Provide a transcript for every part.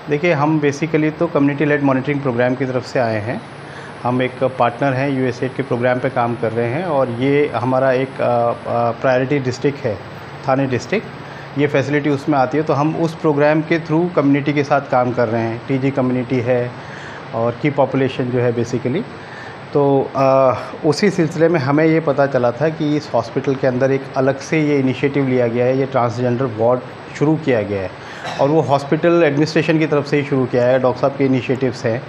देखिए, हम बेसिकली तो community laid monitoring programme की तरफ से आए हैं। हम एक पार्टनर हैं, यूएसएड के प्रोग्राम पे काम कर रहे हैं और ये हमारा एक प्रायोरिटी डिस्ट्रिक्ट है, थाने डिस्ट्रिक्ट। ये फैसिलिटी उसमें आती है, तो हम उस प्रोग्राम के थ्रू कम्युनिटी के साथ काम कर रहे हैं। टीजी कम्युनिटी है और की पॉपुलेशन जो है बेसिकली। तो उसी सिलसिले में हमें ये पता चला था कि इस हॉस्पिटल के अंदर एक अलग से ये इनिशिएटिव लिया गया है, ये ट्रांसजेंडर वार्ड शुरू किया गया है और वो हॉस्पिटल एडमिनिस्ट्रेशन की तरफ से ही शुरू किया है। डॉक्टर साहब के इनिशिएटिव्स हैं,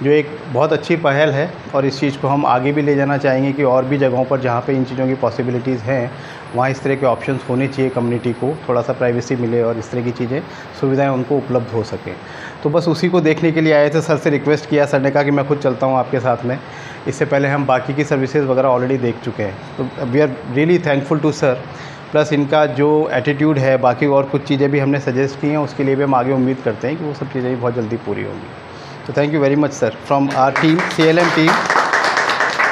जो एक बहुत अच्छी पहल है और इस चीज़ को हम आगे भी ले जाना चाहेंगे कि और भी जगहों पर जहाँ पे इन चीज़ों की पॉसिबिलिटीज़ हैं, वहाँ इस तरह के ऑप्शंस होने चाहिए। कम्युनिटी को थोड़ा सा प्राइवेसी मिले और इस तरह की चीज़ें, सुविधाएं उनको उपलब्ध हो सकें। तो बस उसी को देखने के लिए आए थे। सर से रिक्वेस्ट किया, सर ने कहा कि मैं खुद चलता हूँ आपके साथ में। इससे पहले हम बाकी की सर्विसेज वगैरह ऑलरेडी देख चुके हैं, तो we are really thankful to sir. Plus इनका जो एटीट्यूड है, बाकी और कुछ चीज़ें भी हमने सजेस्ट की हैं, उसके लिए भी हम आगे उम्मीद करते हैं कि वो सब चीज़ें भी बहुत जल्दी पूरी होंगी। तो thank you very much sir from our team, CLM team,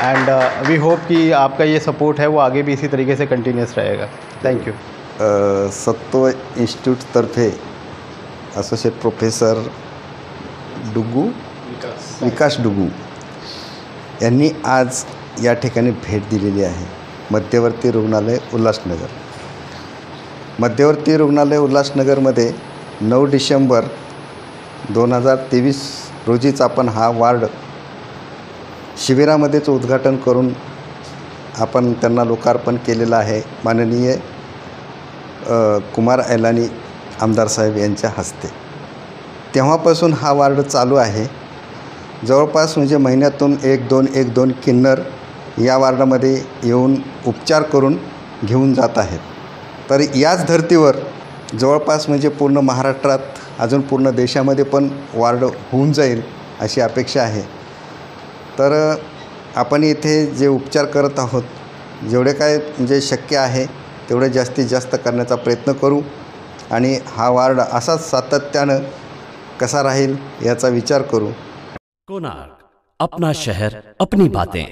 and we hope कि आपका ये सपोर्ट है वो आगे भी इसी तरीके से कंटिन्यूस रहेगा। Thank you. सत्व इन्स्टिट्यूटतर्फे असोसिएट प्रोफेसर विकास डुगू यांनी आज या ठिकाणी भेट दिलेली आहे। मध्यवर्ती रुग्णालय उल्हासनगर, मध्यवर्ती रुग्णालय उल्हासनगरमध्ये 9 डिसेंबर 2023 रोजीच आपण हा वार्ड शिबिरामध्येच उद्घाटन करून आपण त्यांना लोकार्पण केलेलं आहे। माननीय कुमार ऐलानी आमदार साहेब यांच्या हस्ते। तेव्हापासून हा वार्ड चालू आहे। जवळपास म्हणजे महिन्यातून 1-2 किन्नर या वार्डामध्ये येऊन उपचार करून घेऊन जात आहेत। तर याच धर्तीवर जवळपास म्हणजे पूर्ण महाराष्ट्रात, अजून पूर्ण देशामध्ये पण वार्ड होऊन जाईल अशी अपेक्षा आहे। तर आपण इथे जे उपचार करत आहोत, जेवढे काय म्हणजे शक्य आहे तेवढे जास्तीत जास्त करण्याचा प्रयत्न करू आणि हा वार्ड असाच सातत्यानं कसा राहील याचा विचार करू। कोणार्क, अपना शहर, अपनी बातें।